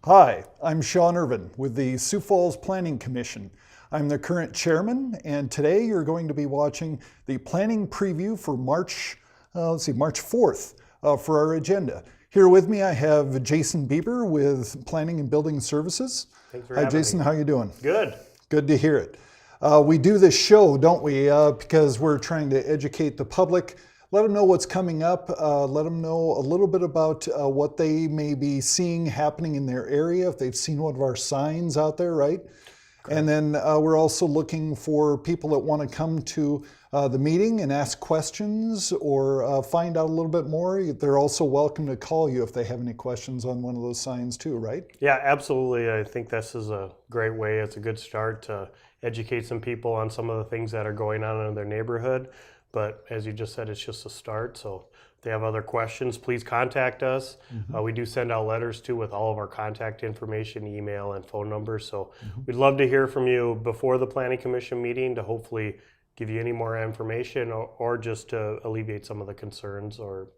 Hi, I'm Sean Irvin with the Sioux Falls Planning Commission. I'm the current chairman, and today you're going to be watching the planning preview for March 4th for our agenda. Here with me, I have Jason Bieber with Planning and Building Services. Thanks for having Jason, me. how you doing? Good. Good to hear it. We do this show, don't we, because we're trying to educate the public, let them know what's coming up, let them know a little bit about what they may be seeing happening in their area, if they've seen one of our signs out there, right? Correct. And then we're also looking for people that want to come to the meeting and ask questions or find out a little bit more. They're also welcome to call you if they have any questions on one of those signs too, right? Yeah, absolutely. I think this is a great way. It's a good start to educate some people on some of the things that are going on in their neighborhood. But as you just said, it's just a start. So if they have other questions, please contact us. We do send out letters too with all of our contact information, email and phone numbers. So we'd love to hear from you before the Planning Commission meeting to hopefully give you any more information or just to alleviate some of the concerns or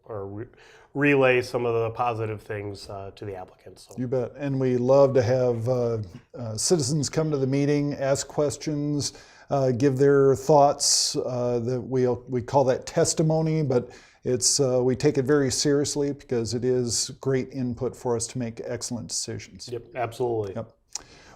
relay some of the positive things to the applicants. So. You bet. And we love to have citizens come to the meeting, ask questions, give their thoughts. That we call that testimony, but it's we take it very seriously because it is great input for us to make excellent decisions. Yep, absolutely. Yep.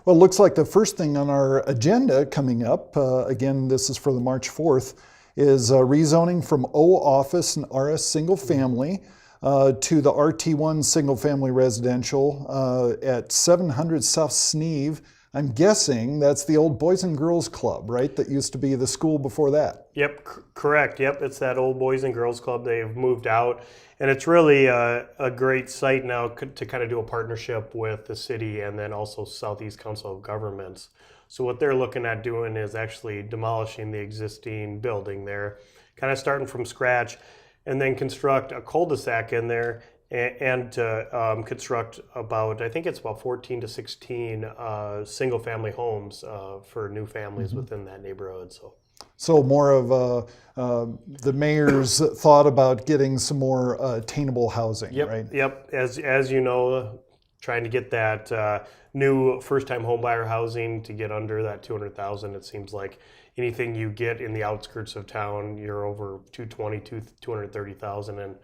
Well, it looks like the first thing on our agenda coming up, again, this is for the March 4th, is rezoning from O office and RS single family to the RT1 single family residential at 700 South Sneeve. I'm guessing that's the old Boys and Girls Club, right? That used to be the school before that. Yep, correct. Yep, it's that old Boys and Girls Club. They've moved out, and it's really a great site now to kind of do a partnership with the city and then also Southeast Council of Governments. So what they're looking at doing is actually demolishing the existing building there, kind of starting from scratch, and then construct a cul-de-sac in there and to construct about, I think it's about 14 to 16 single-family homes for new families within that neighborhood. So more of the mayor's thought about getting some more attainable housing, right? Yep. As you know, trying to get that new first-time homebuyer housing to get under that 200,000. It seems like anything you get in the outskirts of town, you're over 230,000, and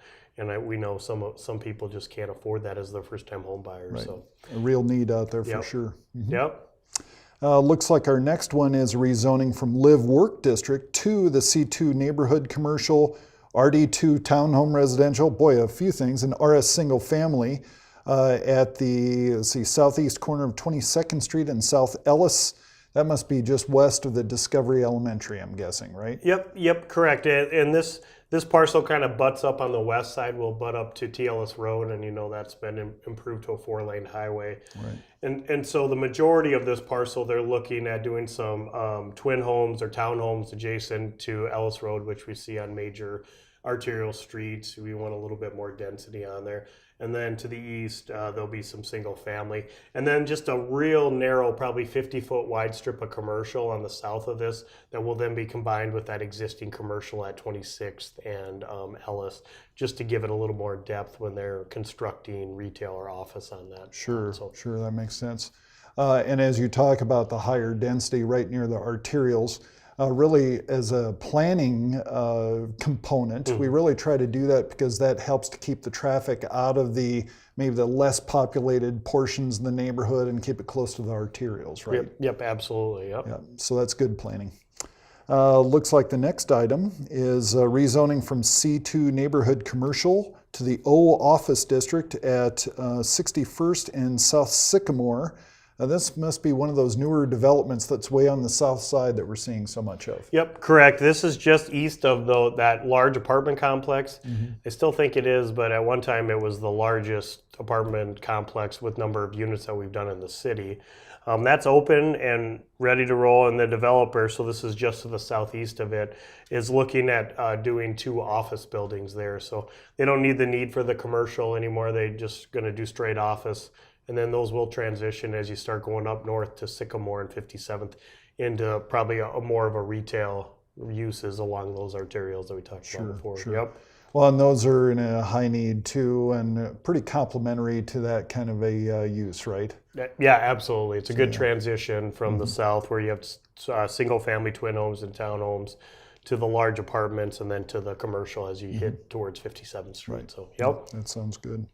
we know some people just can't afford that as their first-time home buyers. Right. So a real need out there for sure. Yep. Looks like our next one is rezoning from Live Work District to the C2 Neighborhood Commercial, RT2 Townhome Residential, boy, a few things, and RS Single Family at the southeast corner of 22nd Street and South Ellis. That must be just west of the Discovery Elementary, I'm guessing, right? Yep, correct. And this parcel kind of butts up on the west side. Will butt up to TLS Road, and you know that's been improved to a 4-lane highway. Right. And so the majority of this parcel, they're looking at doing some twin homes or townhomes adjacent to Ellis Road, which we see on major arterial streets. We want a little bit more density on there. And then to the east, there'll be some single family. And then just a real narrow, probably 50-foot wide strip of commercial on the south of this that will then be combined with that existing commercial at 26th and Ellis, just to give it a little more depth when they're constructing retail or office on that. Sure, that makes sense. And as you talk about the higher density right near the arterials, really as a planning component, we really try to do that because that helps to keep the traffic out of maybe the less populated portions in the neighborhood and keep it close to the arterials, right? Yep, absolutely. Yep. So that's good planning. Looks like the next item is rezoning from C2 Neighborhood Commercial to the O Office District at 61st and South Sycamore. This must be one of those newer developments that's way on the south side that we're seeing so much of. Yep, correct. This is just east of that large apartment complex. I still think it is, but at one time it was the largest apartment complex with number of units that we've done in the city. That's open and ready to roll, and the developer, so this is just to the southeast of it, is looking at doing 2 office buildings there. So they don't need for the commercial anymore. They're just going to do straight office. And then those will transition as you start going up north to Sycamore and 57th into probably more of a retail uses along those arterials that we talked about before. Sure. Yep. Well, and those are in a high need too, and pretty complementary to that kind of a use, right? Yeah, absolutely. It's a good transition from the south, where you have single-family twin homes and townhomes, to the large apartments, and then to the commercial as you hit towards 57th Street. Right. So, yep. That sounds good.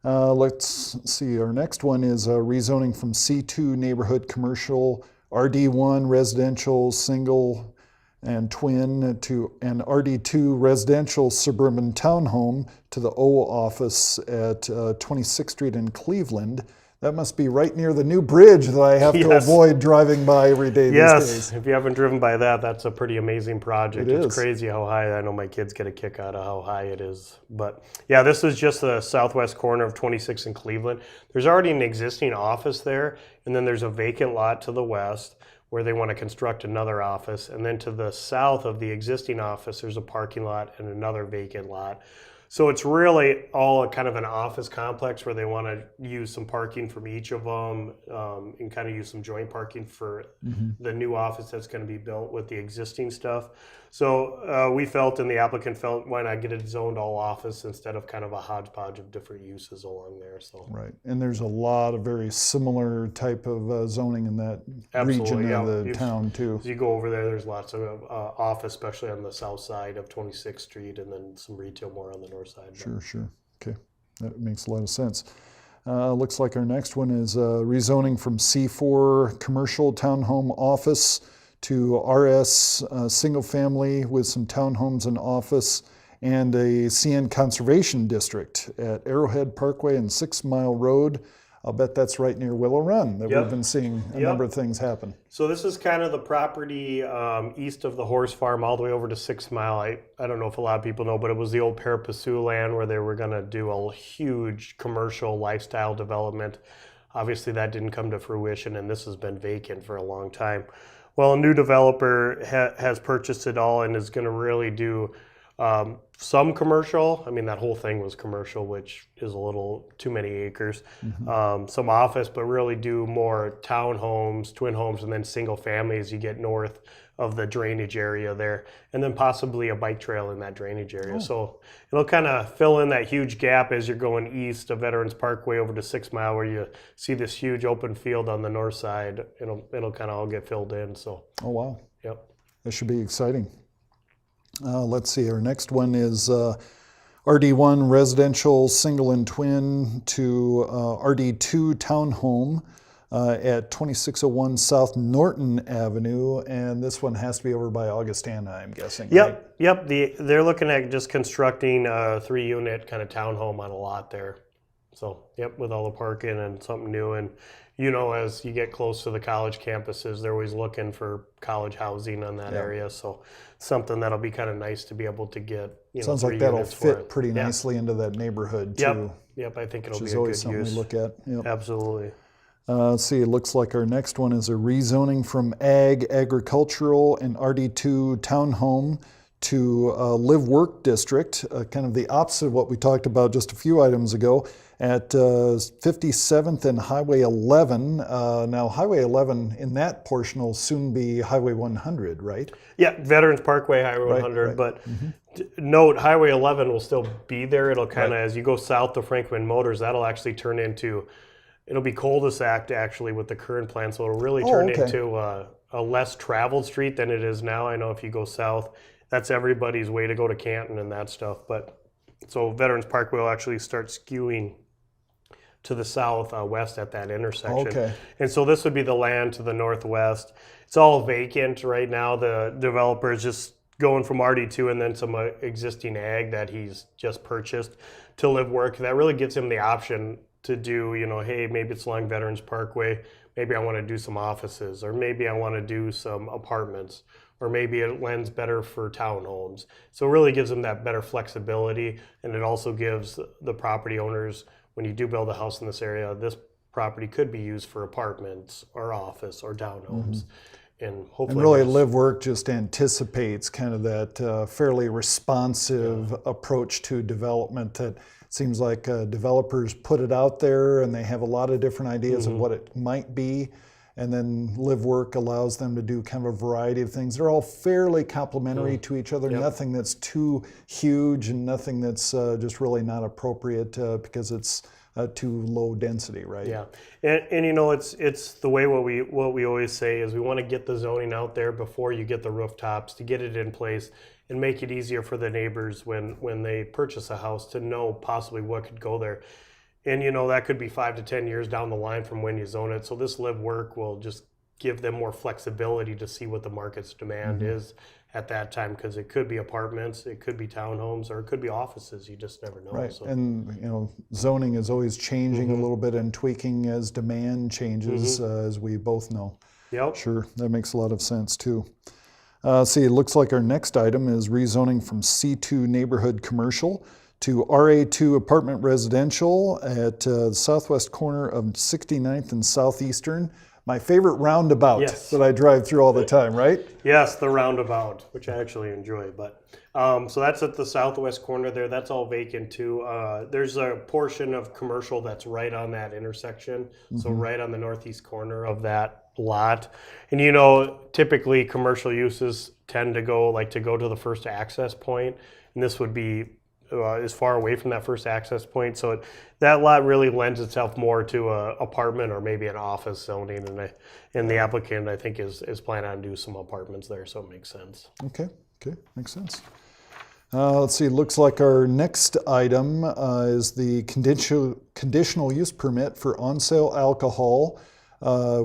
Let's see. Our next one is rezoning from C2 neighborhood commercial, RD1 residential single and twin to an RD2 residential suburban townhome to the O office at 26th Street in Cleveland. That must be right near the new bridge that I have to avoid driving by every day these days. If you haven't driven by that, that's a pretty amazing project. It is. It's crazy how high. I know my kids get a kick out of how high it is. But yeah, this is just the southwest corner of 26 in Cleveland. There's already an existing office there, and then there's a vacant lot to the west where they want to construct another office. And then to the south of the existing office, there's a parking lot and another vacant lot. So it's really all a kind of an office complex where they want to use some parking from each of them, and kind of use some joint parking for the new office that's going to be built with the existing stuff. So we felt, and the applicant felt, why not get it zoned all office instead of kind of a hodgepodge of different uses along there. So Right, and there's a lot of very similar type of zoning in that region of the town too. As you go over there, there's lots of office, especially on the south side of 26th Street, and then some retail more on the north side. Sure. Okay, that makes a lot of sense. Looks like our next one is rezoning from C4 commercial townhome office to RS single family with some townhomes and office, and a CN conservation district at Arrowhead Parkway and 6 Mile Road. I'll bet that's right near Willow Run that we've been seeing a number of things happen. So this is kind of the property east of the horse farm all the way over to 6 Mile. I don't know if a lot of people know, but it was the old Parapasu land where they were going to do a huge commercial lifestyle development. Obviously that didn't come to fruition, and this has been vacant for a long time. Well, a new developer has purchased it all and is going to really do some commercial. I mean, that whole thing was commercial, which is a little too many acres. Some office, but really do more townhomes, twin homes, and then single family as you get north of the drainage area there, and then possibly a bike trail in that drainage area. So it'll kind of fill in that huge gap as you're going east of Veterans Parkway over to 6 Mile, where you see this huge open field on the north side. It'll kind of all get filled in. So. Oh wow. Yep. That should be exciting. Let's see, our next one is RD1 residential single and twin to RD2 townhome at 2601 South Norton Avenue, and this one has to be over by Augustana, I'm guessing. Yep. They're looking at just constructing a 3-unit kind of townhome on a lot there. So, with all the parking and something new. And, as you get close to the college campuses, they're always looking for college housing on that area. So, something that'll be kind of nice to be able to get, Sounds like that'll fit pretty nicely into that neighborhood, too. Yep, I think it'll be a good use. Which is always something to look at. Yep. Absolutely. Let's see, it looks like our next one is a rezoning from agricultural and RD2 townhome to live-work district, kind of the opposite of what we talked about just a few items ago, at 57th and Highway 11. Now, Highway 11 in that portion will soon be Highway 100, right? Yeah, Veterans Parkway, Highway 100, right. But note, Highway 11 will still be there. It'll kind of, as you go south to Franklin Motors, that'll actually turn into, it'll be cul-de-sac actually with the current plan, so it'll really turn into a less traveled street than it is now. I know if you go south, that's everybody's way to go to Canton and that stuff. But so Veterans Parkway will actually start skewing to the southwest at that intersection. And so this would be the land to the northwest. It's all vacant right now. The developer is just going from RD2 and then some existing ag that he's just purchased to live work. That really gives him the option to do, hey, maybe it's along Veterans Parkway. Maybe I want to do some offices, or maybe I want to do some apartments, or maybe it lends better for townhomes. So it really gives them that better flexibility, and it also gives the property owners, when you do build a house in this area, this property could be used for apartments or office or townhomes. And hopefully, and really live work just anticipates kind of that fairly responsive approach to development that seems like developers put it out there and they have a lot of different ideas of what it might be. and then live work allows them to do kind of a variety of things. They're all fairly complementary to each other. Yep. Nothing that's too huge and nothing that's just really not appropriate because it's too low density, right? Yeah, and you know, it's the way what we always say is we want to get the zoning out there before you get the rooftops, to get it in place and make it easier for the neighbors when they purchase a house to know possibly what could go there. And you know, that could be 5 to 10 years down the line from when you zone it. So this live work will just give them more flexibility to see what the market's demand is at that time, because it could be apartments, it could be townhomes, or it could be offices. You just never know. Right, So. and you know, zoning is always changing a little bit and tweaking as demand changes, as we both know. Yep. Sure, that makes a lot of sense too. See, it looks like our next item is rezoning from C2 neighborhood commercial to RA2 apartment residential at the southwest corner of 69th and Southeastern. My favorite roundabout that I drive through all the time, right? Yes, the roundabout, which I actually enjoy. But so that's at the southwest corner there. That's all vacant too. There's a portion of commercial that's right on that intersection, so right on the northeast corner of that lot. And you know, typically commercial uses tend to go to the first access point, and this would be is far away from that first access point, so that lot really lends itself more to a apartment or maybe an office zoning, and the applicant, I think, is planning on doing some apartments there, so it makes sense. Okay, makes sense. Let's see, looks like our next item is the conditional use permit for on-sale alcohol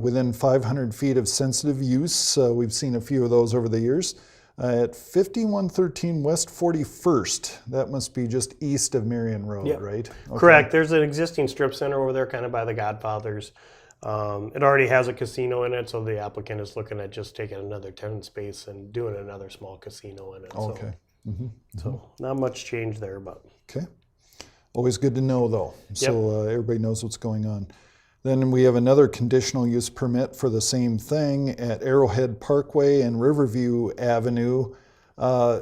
within 500 feet of sensitive use. We've seen a few of those over the years. At 5113 West 41st, that must be just east of Marion Road, right? Okay. Correct. There's an existing strip center over there, kind of by the Godfathers. It already has a casino in it, so the applicant is looking at just taking another tenant space and doing another small casino in it. Okay. So not much change there, but. Okay. Always good to know, though, so everybody knows what's going on. Then we have another conditional use permit for the same thing at Arrowhead Parkway and Riverview Avenue.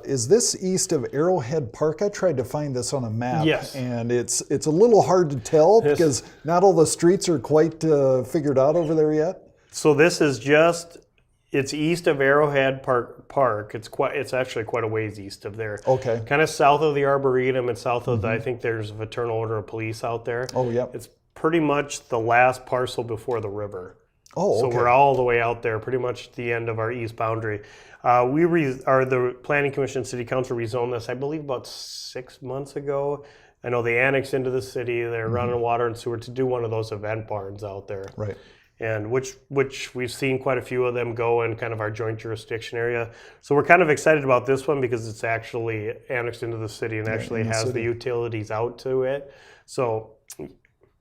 Is this east of Arrowhead Park? I tried to find this on a map, and it's a little hard to tell because not all the streets are quite figured out over there yet. So this is it's east of Arrowhead Park. It's actually quite a ways east of there. Okay. Kind of south of the Arboretum and south of I think there's a Fraternal Order of Police out there. Oh, yeah. It's pretty much the last parcel before the river. Oh, okay. So we're all the way out there, pretty much the end of our east boundary. The Planning Commission City Council rezoned this, I believe, about 6 months ago. I know they annexed into the city. They're running water and sewer to do one of those event barns out there. Right. And which we've seen quite a few of them go in kind of our joint jurisdiction area. So we're kind of excited about this one because it's actually annexed into the city and actually has the utilities out to it. So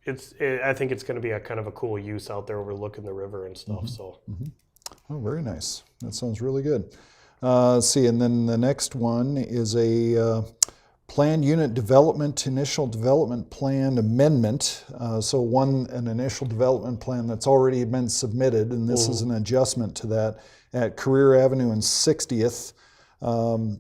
I think it's going to be a kind of a cool use out there overlooking the river and stuff. So. Oh, very nice. That sounds really good. See, and then the next one is a planned unit development, initial development plan amendment. An initial development plan that's already been submitted, and this is an adjustment to that at Career Avenue and 60th.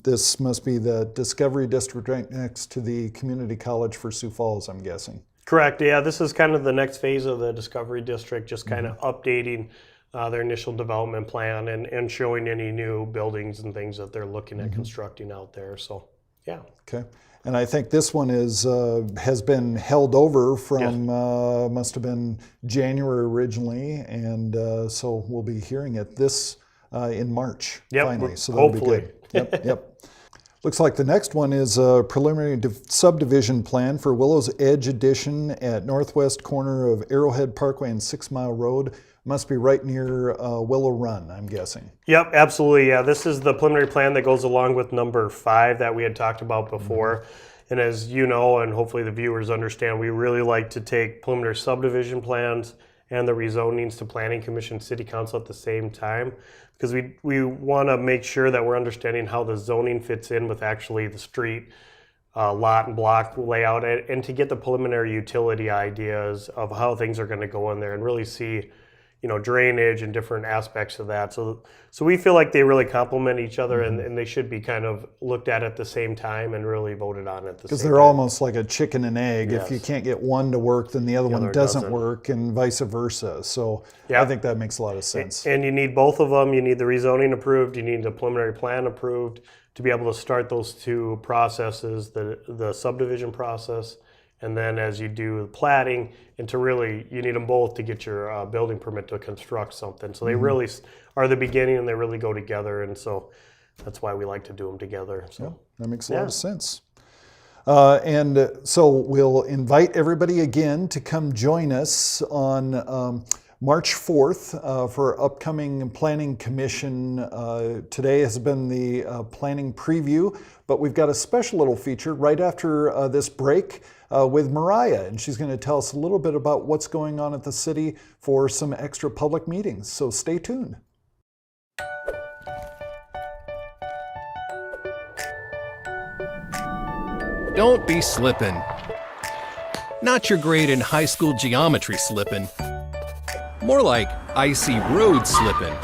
This must be the Discovery District right next to the Community College for Sioux Falls, I'm guessing. Correct. Yeah, this is kind of the next phase of the Discovery District, just kind of updating their initial development plan and showing any new buildings and things that they're looking at constructing out there. So, yeah. Okay. And I think this one has been held over from must have been January originally, and so we'll be hearing it in March finally. So that'll hopefully. be good. Yep. Looks like the next one is a preliminary subdivision plan for Willow's Edge Addition at northwest corner of Arrowhead Parkway and 6 Mile Road. Must be right near Willow Run, I'm guessing. Yep, absolutely. Yeah, this is the preliminary plan that goes along with number 5 that we had talked about before. And as you know, and hopefully the viewers understand, we really like to take preliminary subdivision plans and the rezonings to Planning Commission, City Council at the same time, because we want to make sure that we're understanding how the zoning fits in with actually the street lot and block layout, and to get the preliminary utility ideas of how things are going to go in there and really see, drainage and different aspects of that. So we feel like they really complement each other, and they should be kind of looked at the same time and really voted on at the same time. Because they're almost like a chicken and egg. Yes. If you can't get one to work, then the other one doesn't work, and vice versa. So I think that makes a lot of sense. And you need both of them. You need the rezoning approved. You need the preliminary plan approved to be able to start those two processes, the subdivision process, and then as you do the platting, and you need them both to get your building permit to construct something. So they really are the beginning, and they really go together, and so that's why we like to do them together. So yeah, that makes a lot of sense. And so we'll invite everybody again to come join us on March 4th for upcoming Planning Commission. Today has been the planning preview, but we've got a special little feature right after this break with Mariah, and she's going to tell us a little bit about what's going on at the city for some extra public meetings. So stay tuned. Don't be slippin'. Not your grade in high school geometry slippin'. More like icy road slippin'.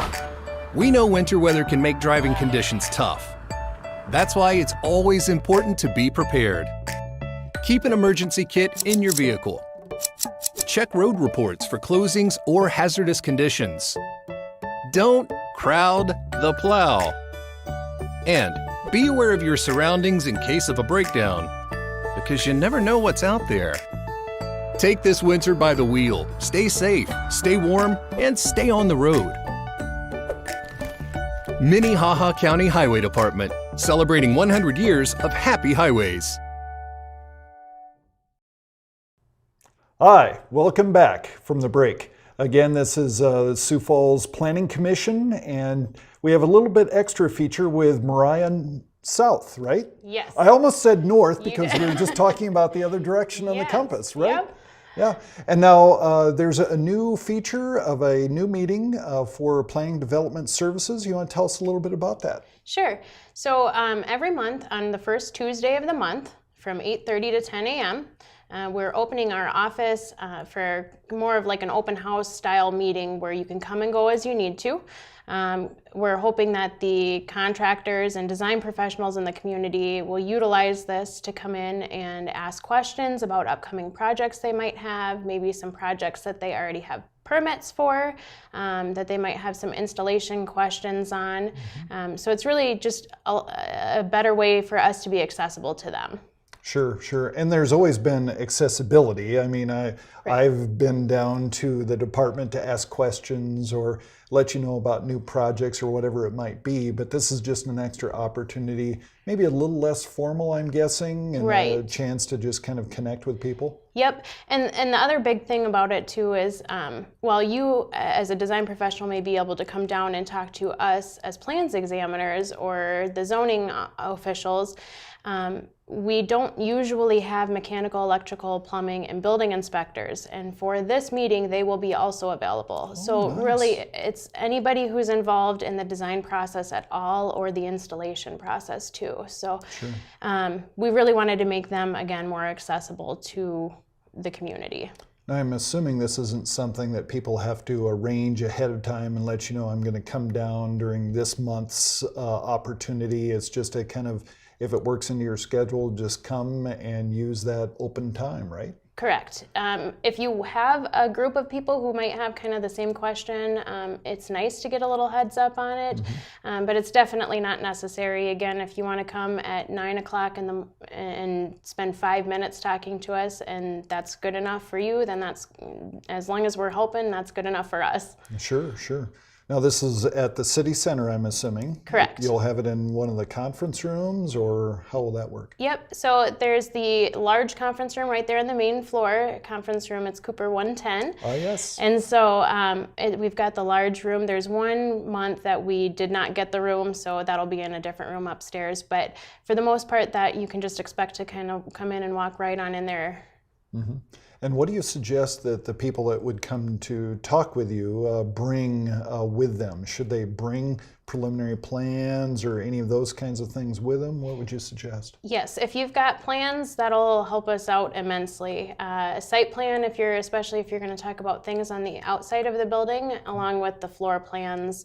We know winter weather can make driving conditions tough. That's why it's always important to be prepared. Keep an emergency kit in your vehicle. Check road reports for closings or hazardous conditions. Don't crowd the plow. And be aware of your surroundings in case of a breakdown, because you never know what's out there. Take this winter by the wheel. Stay safe, stay warm, and stay on the road. Minnehaha County Highway Department, celebrating 100 years of happy highways. Hi, welcome back from the break. Again, this is the Sioux Falls Planning Commission, and we have a little bit extra feature with Mariah South, right? Yes. I almost said north because we were just talking about the other direction on the Yes. compass, right? Yep. Yeah, and now there's a new feature of a new meeting for Planning Development Services. You want to tell us a little bit about that? Sure. So every month on the first Tuesday of the month from 8:30 to 10 a.m., we're opening our office for more of like an open house style meeting where you can come and go as you need to. We're hoping that the contractors and design professionals in the community will utilize this to come in and ask questions about upcoming projects they might have, maybe some projects that they already have permits for, that they might have some installation questions on. So it's really just a better way for us to be accessible to them. Sure, sure. And there's always been accessibility. I mean, I've been down to the department to ask questions or let you know about new projects or whatever it might be, but this is just an extra opportunity, maybe a little less formal, I'm guessing, and a chance to just kind of connect with people. Yep, and the other big thing about it too is, while you as a design professional may be able to come down and talk to us as plans examiners or the zoning officials, we don't usually have mechanical, electrical, plumbing, and building inspectors. And for this meeting, they will be also available. So really, it's anybody who's involved in the design process at all or the installation process too. So we really wanted to make them, again, more accessible to the community. Now, I'm assuming this isn't something that people have to arrange ahead of time and let you know I'm going to come down during this month's opportunity. It's just a kind of, if it works into your schedule, just come and use that open time, right? Correct. If you have a group of people who might have kind of the same question, it's nice to get a little heads up on it, but it's definitely not necessary. Again, if you want to come at 9 o'clock and spend 5 minutes talking to us, and that's good enough for you, then that's, as long as we're helping, that's good enough for us. Sure, sure. Now, this is at the city center, I'm assuming. Correct. You'll have it in one of the conference rooms, or how will that work? Yep. So there's the large conference room right there on the main floor. Conference room, it's Cooper 110. Oh, yes. And so we've got the large room. There's 1 month that we did not get the room, so that'll be in a different room upstairs. But for the most part, that you can just expect to kind of come in and walk right on in there. And what do you suggest that the people that would come to talk with you bring with them? Should they bring preliminary plans or any of those kinds of things with them? What would you suggest? Yes, if you've got plans, that'll help us out immensely. A site plan, especially if you're going to talk about things on the outside of the building, along with the floor plans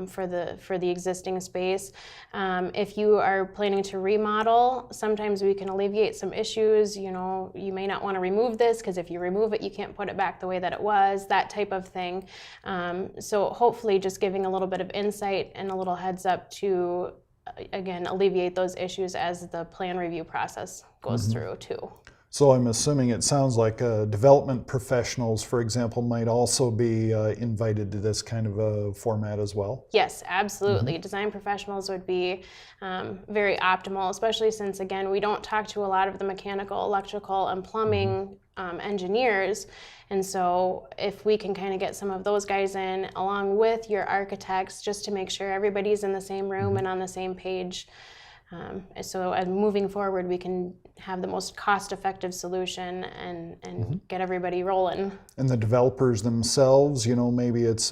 for the existing space. If you are planning to remodel, sometimes we can alleviate some issues. You may not want to remove this because if you remove it, you can't put it back the way that it was. That type of thing. So hopefully, just giving a little bit of insight and a little heads up to, again, alleviate those issues as the plan review process goes through too. So I'm assuming it sounds like development professionals, for example, might also be invited to this kind of a format as well? Yes, absolutely. Design professionals would be very optimal, especially since, again, we don't talk to a lot of the mechanical, electrical, and plumbing engineers. And so if we can kind of get some of those guys in along with your architects just to make sure everybody's in the same room and on the same page. So as moving forward, we can have the most cost-effective solution and get everybody rolling. And the developers themselves, maybe it's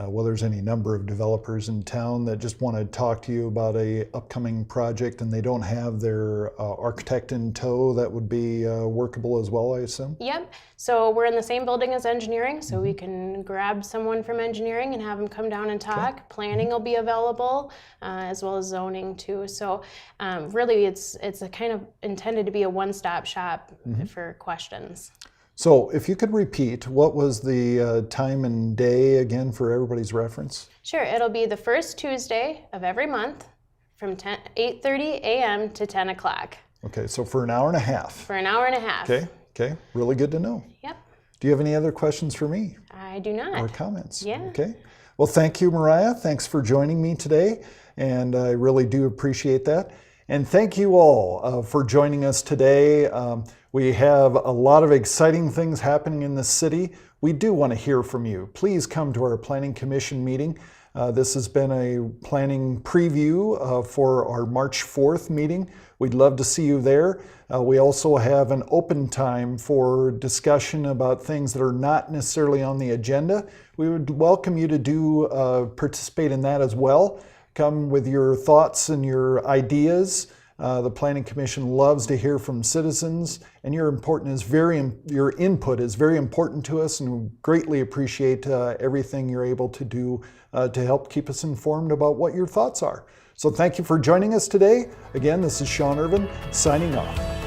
well, there's any number of developers in town that just want to talk to you about a upcoming project and they don't have their architect in tow. That would be workable as well, I assume? Yep. So we're in the same building as engineering, so we can grab someone from engineering and have them come down and talk. Okay. Planning will be available, as well as zoning too. So really it's a kind of intended to be a one-stop shop for questions. So if you could repeat, what was the time and day again for everybody's reference? Sure, it'll be the first Tuesday of every month from 8:30 a.m. to 10 o'clock. Okay, so for an hour and a half. For an hour and a half. Okay, really good to know. Yep. Do you have any other questions for me? I do not. Or comments? Yeah. Okay. Well, thank you, Mariah. Thanks for joining me today, and I really do appreciate that. And thank you all for joining us today. We have a lot of exciting things happening in the city. We do want to hear from you. Please come to our Planning Commission meeting. This has been a planning preview for our March 4th meeting. We'd love to see you there. We also have an open time for discussion about things that are not necessarily on the agenda. We would welcome you to participate in that as well. Come with your thoughts and your ideas. The Planning Commission loves to hear from citizens, and your input is very important to us, and we greatly appreciate everything you're able to do to help keep us informed about what your thoughts are. So thank you for joining us today. Again, this is Sean Irvin signing off.